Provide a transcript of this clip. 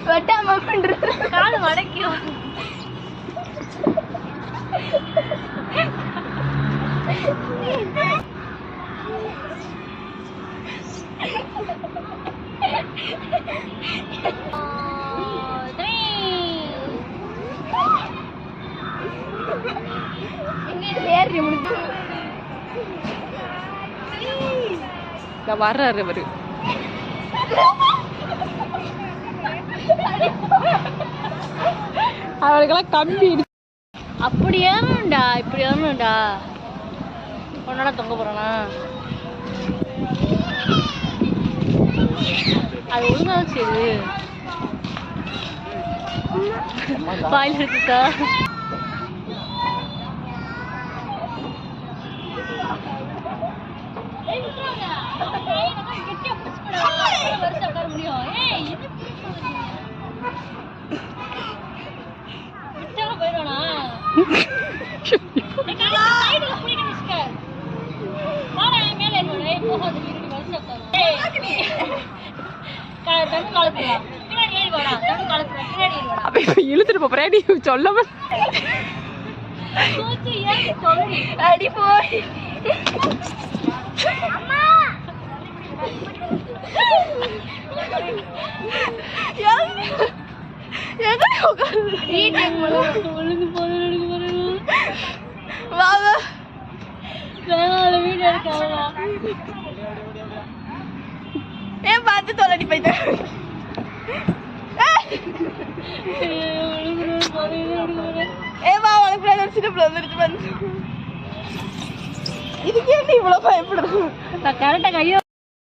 வெட்டாம பண்றது கால் மடக்கிடும். வர்றாரு அவரு. அவளுக்கெல்லாம் கம்பி. அப்படி ஏறணும்டா, இப்படி ஏறணும்டா. உன்னால தொங்க போறானா? அது ஒழுங்கா வச்சு பாயில் இருக்குக்கா. இழுத்துட்டு போறேன் நீ சொல்லாம. அடி போய் ஏன் பார்த்து தொலைடி போயிட்ட. ஏவா உனக்கு சின்ன பிள்ளை வந்துருச்சு. இதுக்கு ஏன் இவ்வளவு பயப்படுறது? நான் கரெக்டா கையோ